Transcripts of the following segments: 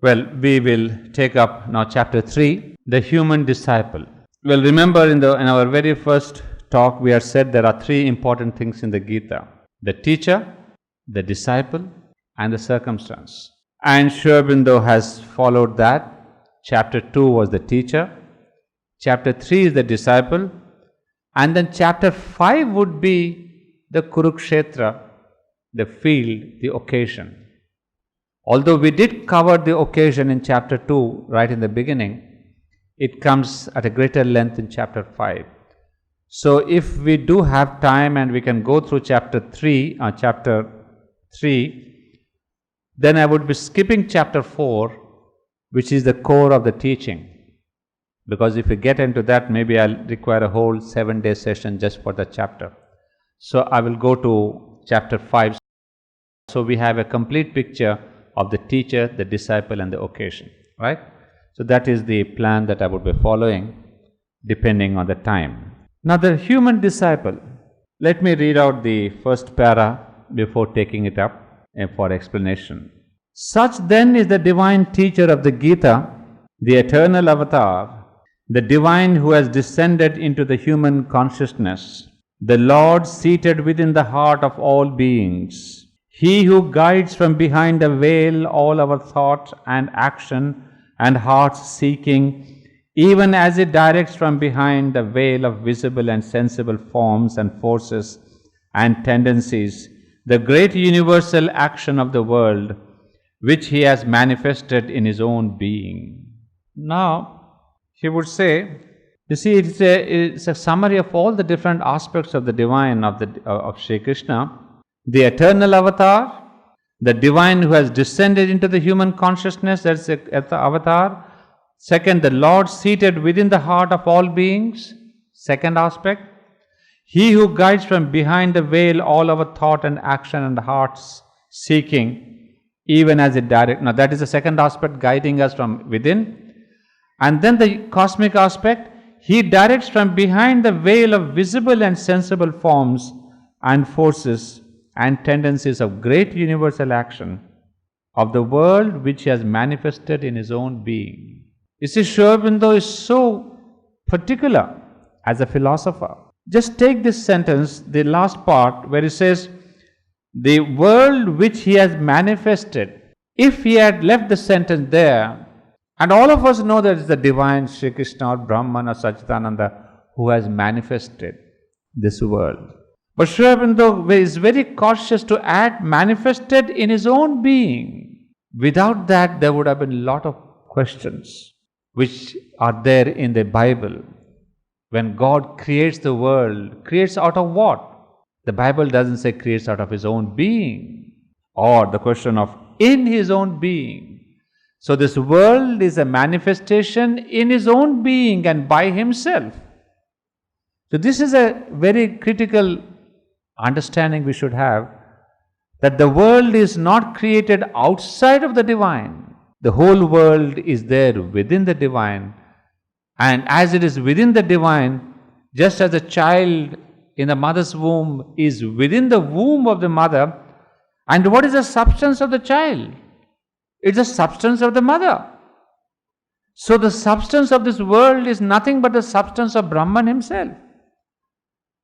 Well, we will take up now chapter 3, the human disciple. Well, remember in our very first talk, we had said there are three important things in the Gita: the teacher, the disciple, and the circumstance. And Sri Aurobindo has followed that. Chapter 2 was the teacher, chapter 3 is the disciple, and then chapter 5 would be the Kurukshetra, the field, the occasion. Although we did cover the occasion in chapter 2 right in the beginning, it comes at a greater length in chapter 5. So if we do have time and we can go through chapter 3, then I would be skipping chapter 4, which is the core of the teaching. Because if we get into that, maybe I'll require a whole 7-day session just for the chapter. So I will go to chapter 5. So we have a complete picture of the teacher, the disciple, and the occasion, right? So that is the plan that I would be following depending on the time. Now the human disciple, let me read out the first para before taking it up for explanation. Such then is the divine teacher of the Gita, the eternal avatar, the divine who has descended into the human consciousness, the Lord seated within the heart of all beings. He who guides from behind a veil all our thought and action and heart's seeking, even as it directs from behind the veil of visible and sensible forms and forces and tendencies the great universal action of the world, which he has manifested in his own being. Now, he would say, you see, it's a summary of all the different aspects of the divine of Sri Krishna. The eternal avatar, the divine who has descended into the human consciousness, that's the avatar. Second, the Lord seated within the heart of all beings, second aspect. He who guides from behind the veil all our thought and action and heart's seeking, even as it directs. Now that is the second aspect, guiding us from within. And then the cosmic aspect, he directs from behind the veil of visible and sensible forms and forces and tendencies of great universal action of the world, which he has manifested in his own being. You see, Sri Aurobindo is so particular as a philosopher. Just take this sentence, the last part, where he says, the world which he has manifested. If he had left the sentence there, and all of us know that it's the divine Sri Krishna or Brahman or Satchidananda who has manifested this world. But Sri Aurobindo is very cautious to add manifested in his own being. Without that, there would have been a lot of questions which are there in the Bible. When God creates the world, creates out of what? The Bible doesn't say creates out of his own being, or the question of in his own being. So this world is a manifestation in his own being and by himself. So this is a very critical understanding we should have, that the world is not created outside of the divine. The whole world is there within the divine, and as it is within the divine, just as a child in the mother's womb is within the womb of the mother, and what is the substance of the child? It's the substance of the mother. So the substance of this world is nothing but the substance of Brahman himself.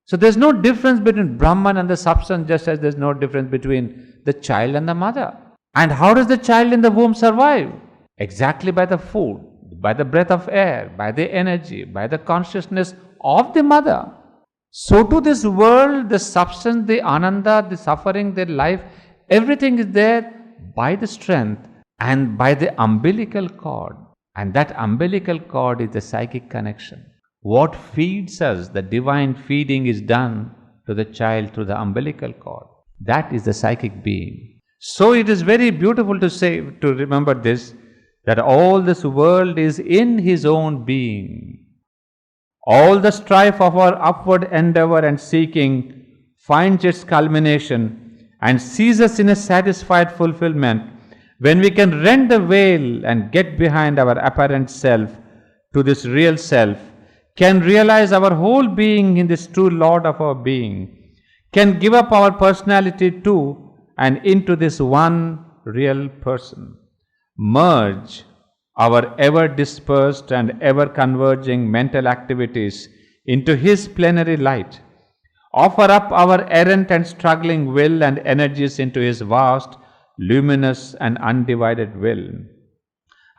So there's no difference between Brahman and the substance, just as there's no difference between the child and the mother. And how does the child in the womb survive? Exactly by the food, by the breath of air, by the energy, by the consciousness of the mother. So to this world, the substance, the ananda, the suffering, the life, everything is there by the strength and by the umbilical cord. And that umbilical cord is the psychic connection. What feeds us, the divine feeding is done to the child through the umbilical cord. That is the psychic being. So it is very beautiful to remember this, that all this world is in his own being. All the strife of our upward endeavor and seeking finds its culmination and ceases in a satisfied fulfillment when we can rend the veil and get behind our apparent self to this real self, can realize our whole being in this true Lord of our being, can give up our personality to and into this one real person. merge our ever dispersed and ever converging mental activities into His plenary light, offer up our errant and struggling will and energies into His vast, luminous, and undivided will.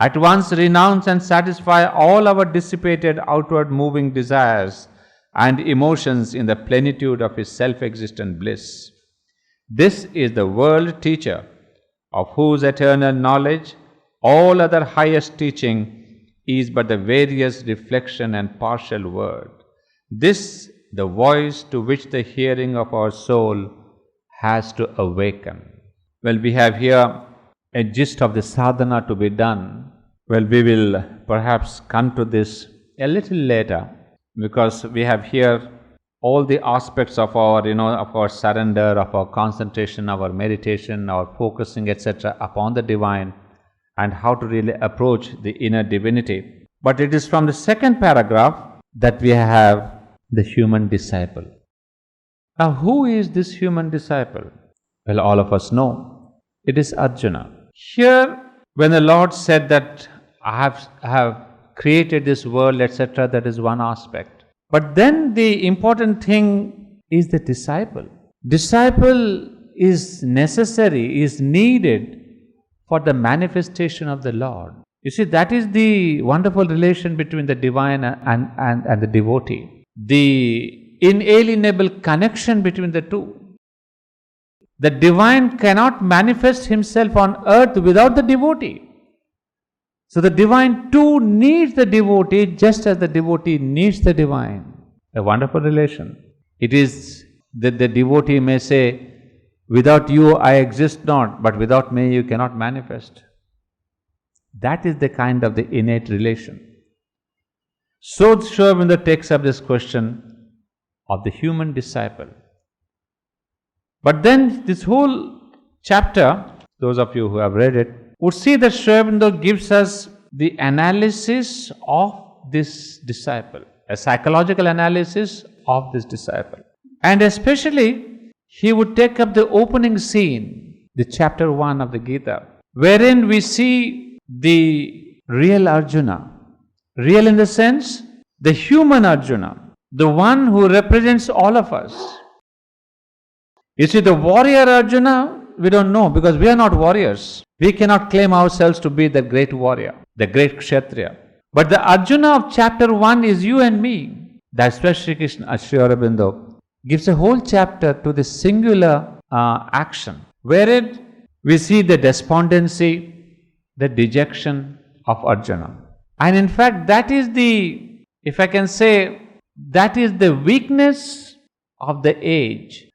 At once renounce and satisfy all our dissipated outward moving desires and emotions in the plenitude of His self-existent bliss. This is the world teacher, of whose eternal knowledge all other highest teaching is but the various reflection and partial word. This the voice to which the hearing of our soul has to awaken. Well, we have here a gist of the sadhana to be done. Well, we will perhaps come to this a little later, because we have here all the aspects of our, of our surrender, of our concentration, our meditation, our focusing, etc. upon the divine, and how to really approach the inner divinity. But it is from the second paragraph that we have the human disciple. Now, who is this human disciple? Well, all of us know. It is Arjuna. Here, when the Lord said that I have created this world, etc., that is one aspect. But then the important thing is the disciple. Disciple is necessary, is needed for the manifestation of the Lord. You see, that is the wonderful relation between the divine and the devotee. The inalienable connection between the two. The divine cannot manifest himself on earth without the devotee. So the divine too needs the devotee just as the devotee needs the divine. A wonderful relation. It is that the devotee may say, without you I exist not, but without me you cannot manifest. That is the kind of the innate relation. So Sri Aurobindo takes up this question of the human disciple. But then this whole chapter, those of you who have read it, would see that Sri Aurobindo gives us the analysis of this disciple, a psychological analysis of this disciple. And especially, he would take up the opening scene, the chapter 1 of the Gita, wherein we see the real Arjuna. Real in the sense, the human Arjuna, the one who represents all of us. You see, the warrior Arjuna, we don't know because we are not warriors. We cannot claim ourselves to be the great warrior, the great Kshatriya. But the Arjuna of chapter 1 is you and me. That's why Sri Krishna, Sri Aurobindo, gives a whole chapter to this singular action, wherein we see the despondency, the dejection of Arjuna. And in fact, that is the, if I can say, that is the weakness of the age.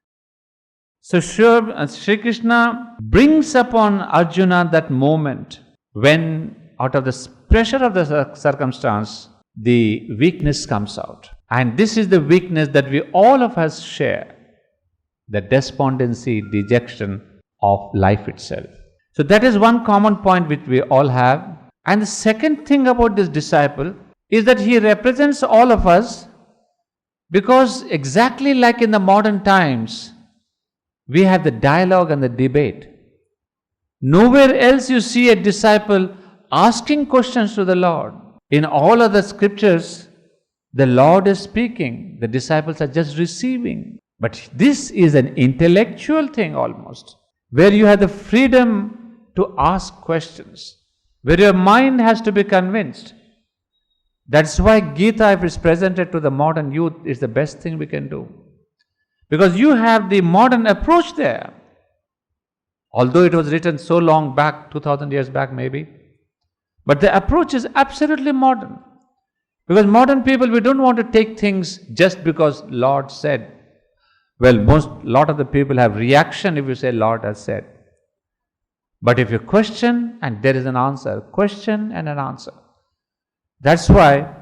So Sri Krishna brings upon Arjuna that moment when out of the pressure of the circumstance, the weakness comes out. And this is the weakness that we all of us share, the despondency, dejection of life itself. So that is one common point which we all have. And the second thing about this disciple is that he represents all of us, because exactly like in the modern times, we have the dialogue and the debate. Nowhere else you see a disciple asking questions to the Lord. In all other scriptures, the Lord is speaking, the disciples are just receiving. But this is an intellectual thing almost, where you have the freedom to ask questions, where your mind has to be convinced. That's why Gita, if it's presented to the modern youth, is the best thing we can do. Because you have the modern approach there. Although it was written so long back, 2000 years back maybe. But the approach is absolutely modern. Because modern people, we don't want to take things just because Lord said. Well, lot of the people have reaction if you say Lord has said. But if you question and there is an answer, question and an answer. That's why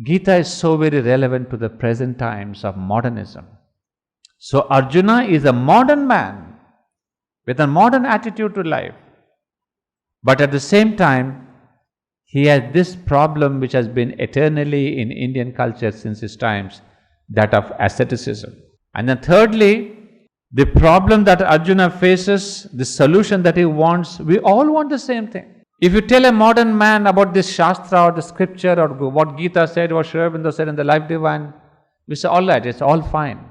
Gita is so very relevant to the present times of modernism. So Arjuna is a modern man with a modern attitude to life. But at the same time, he has this problem which has been eternally in Indian culture since his times, that of asceticism. And then thirdly, The problem that Arjuna faces, the solution that he wants, we all want the same thing. If you tell a modern man about this Shastra or the scripture or what Gita said, what Sri Aurobindo said in the Life Divine, we say, all right, it's all fine.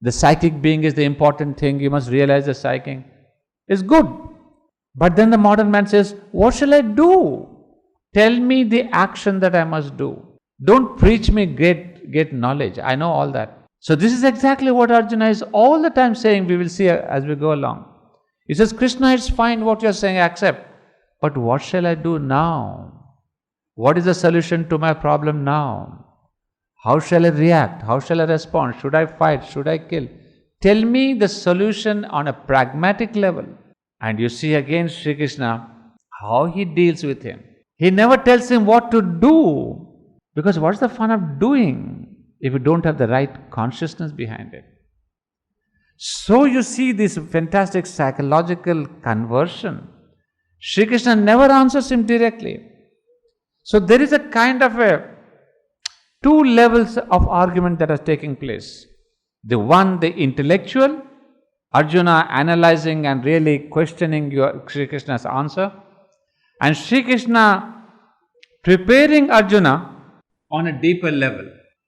The psychic being is the important thing, you must realize the psychic. It's good. But then the modern man says, what shall I do? Tell me the action that I must do. Don't preach me great knowledge. I know all that. So this is exactly what Arjuna is all the time saying. We will see as we go along. He says, Krishna, it's fine what you are saying, I accept. But what shall I do now? What is the solution to my problem now? How shall I react? How shall I respond? Should I fight? Should I kill? Tell me the solution on a pragmatic level. And you see again Sri Krishna, how he deals with him. He never tells him what to do. Because what's the fun of doing if you don't have the right consciousness behind it? So you see this fantastic psychological conversion. Sri Krishna never answers him directly. So there is a kind of two levels of argument that are taking place. The one, the intellectual, Arjuna analyzing and really questioning Sri Krishna's answer, and Sri Krishna preparing Arjuna on a deeper level.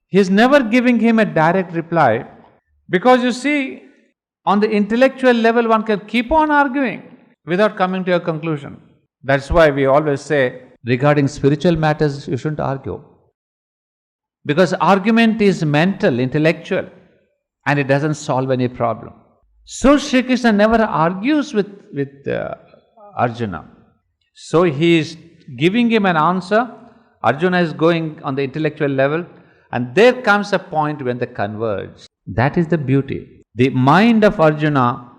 He is never giving him a direct reply, because you see, on the intellectual level one can keep on arguing without coming to a conclusion. That's why we always say, regarding spiritual matters, you shouldn't argue. Because argument is mental, intellectual, and it doesn't solve any problem. So Sri Krishna never argues with Arjuna. So he is giving him an answer. Arjuna is going on the intellectual level, and there comes a point when they converge. That is the beauty. The mind of Arjuna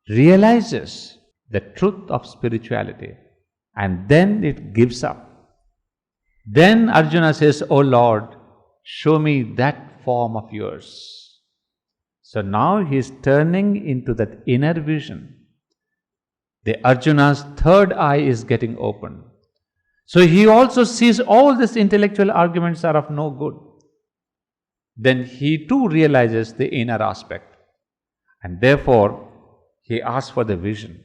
realizes the truth of spirituality, and then it gives up. Then Arjuna says, "Oh Lord, show me that form of yours." So now he is turning into that inner vision. The Arjuna's third eye is getting opened. So he also sees all these intellectual arguments are of no good. Then he too realizes the inner aspect. And therefore, he asks for the vision.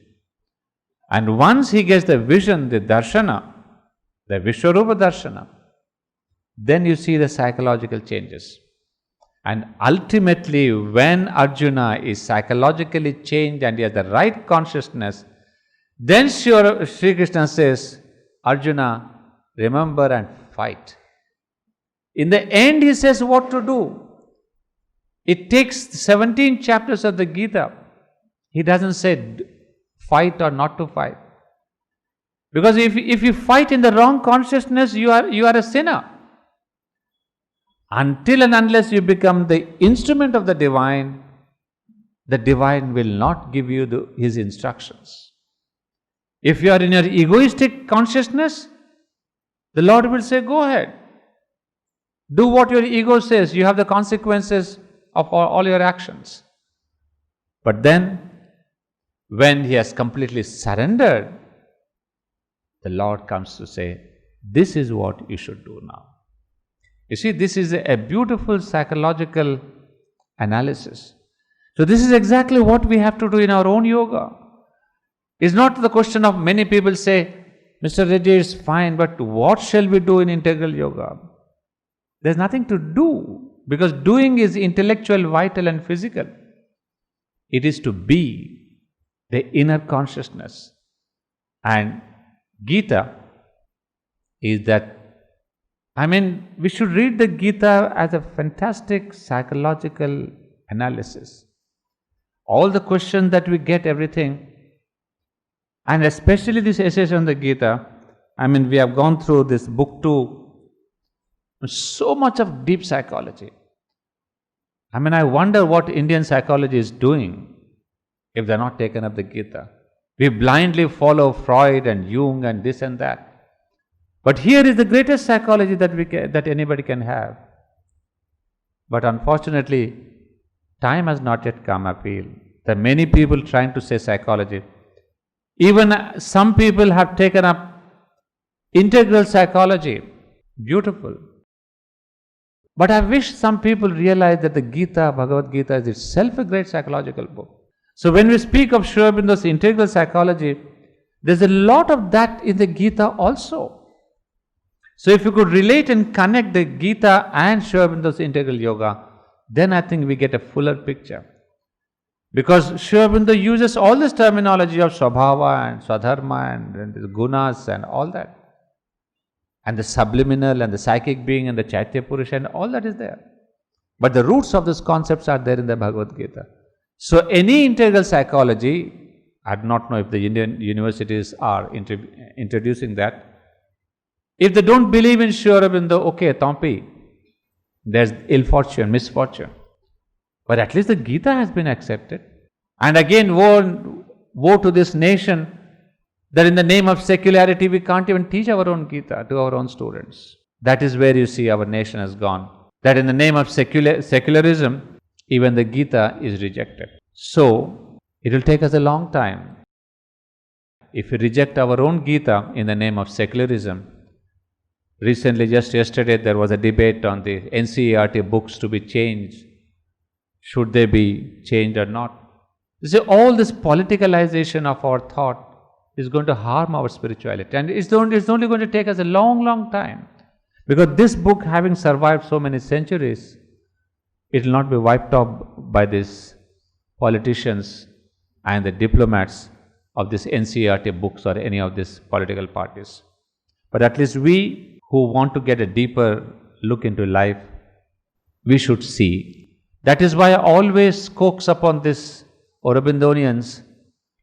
And once he gets the vision, the darshana, the Vishwarupa darshana, then you see the psychological changes. And ultimately, when Arjuna is psychologically changed and he has the right consciousness, then Sri Krishna says, Arjuna, remember and fight. In the end, he says what to do. It takes 17 chapters of the Gita. He doesn't say fight or not to fight. Because if you fight in the wrong consciousness, you are a sinner. Until and unless you become the instrument of the divine will not give you his instructions. If you are in your egoistic consciousness, the Lord will say, go ahead. Do what your ego says. You have the consequences of all your actions. But then, when he has completely surrendered, the Lord comes to say, this is what you should do now. You see, this is a beautiful psychological analysis. So this is exactly what we have to do in our own yoga. It's not the question of many people say, Mr. Reddy, it's fine, but what shall we do in integral yoga? There's nothing to do, because doing is intellectual, vital and physical. It is to be the inner consciousness. And Gita is that, we should read the Gita as a fantastic psychological analysis. All the questions that we get, everything, and especially this essay on the Gita, we have gone through this book too, so much of deep psychology. I wonder what Indian psychology is doing if they're not taken up the Gita. We blindly follow Freud and Jung and this and that. But here is the greatest psychology that anybody can have. But unfortunately, time has not yet come, I feel. There are many people trying to say psychology. Even some people have taken up integral psychology. Beautiful. But I wish some people realize that the Gita, Bhagavad Gita, is itself a great psychological book. So when we speak of Sri Aurobindo's integral psychology, there's a lot of that in the Gita also. So if you could relate and connect the Gita and Sri Aurobindo's integral yoga, then I think we get a fuller picture. Because Sri Aurobindo uses all this terminology of Swabhava and Swadharma and the gunas and all that. And the subliminal and the psychic being and the Chaitya Purusha and all that is there. But the roots of these concepts are there in the Bhagavad Gita. So any integral psychology, I do not know if the Indian universities are introducing that. If they don't believe in Sri Aurobindo, okay, Tompi, there's ill fortune, misfortune. But at least the Gita has been accepted. And again, woe to this nation that in the name of secularity we can't even teach our own Gita to our own students. That is where you see our nation has gone. That in the name of secularism, even the Gita is rejected. So, it will take us a long time. If we reject our own Gita in the name of secularism, recently, just yesterday, there was a debate on the NCERT books to be changed. Should they be changed or not? You see, all this politicalization of our thought is going to harm our spirituality. And it's only going to take us a long, long time. Because this book, having survived so many centuries, it will not be wiped out by these politicians and the diplomats of this NCERT books or any of these political parties. But at least we who want to get a deeper look into life, we should see. That is why I always coax upon this Aurobindonians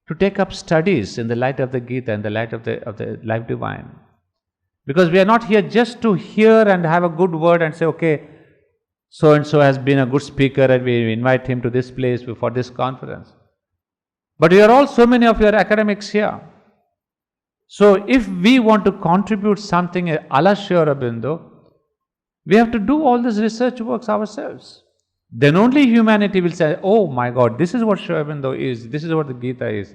to take up studies in the light of the Gita, in the light of the life divine. Because we are not here just to hear and have a good word and say, okay, so and so has been a good speaker and we invite him to this place for this conference. But we are all so many of your academics here. So if we want to contribute something a la Sri Aurobindo, we have to do all these research works ourselves. Then only humanity will say, oh my God, this is what Sri Aurobindo is, this is what the Gita is.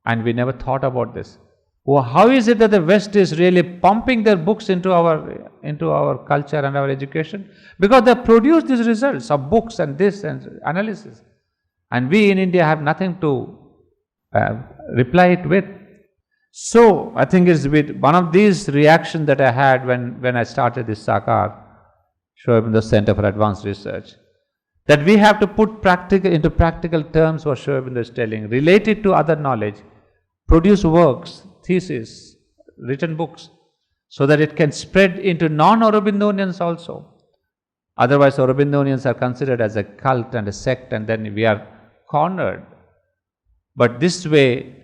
And we never thought about this. Well, how is it that the West is really pumping their books into our culture and our education? Because they produce these results of books and this and analysis. And we in India have nothing to reply it with. So, I think it's with one of these reactions that I had when I started this Sakar, Sri Aurobindo Center for Advanced Research, that we have to put into practical terms what Sri Aurobindo is telling, relate it to other knowledge, produce works, theses, written books, so that it can spread into non-Aurobindonians also. Otherwise, Aurobindonians are considered as a cult and a sect, and then we are cornered. But this way,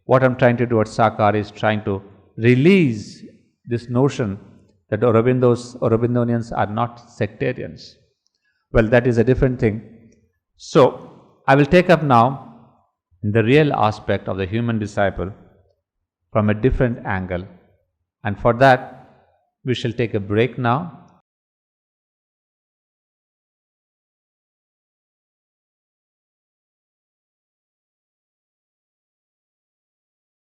what I'm trying to do at Sakar is trying to release this notion that Aurobindonians are not sectarians. Well, that is a different thing. So, I will take up now the real aspect of the human disciple from a different angle. And for that, we shall take a break now.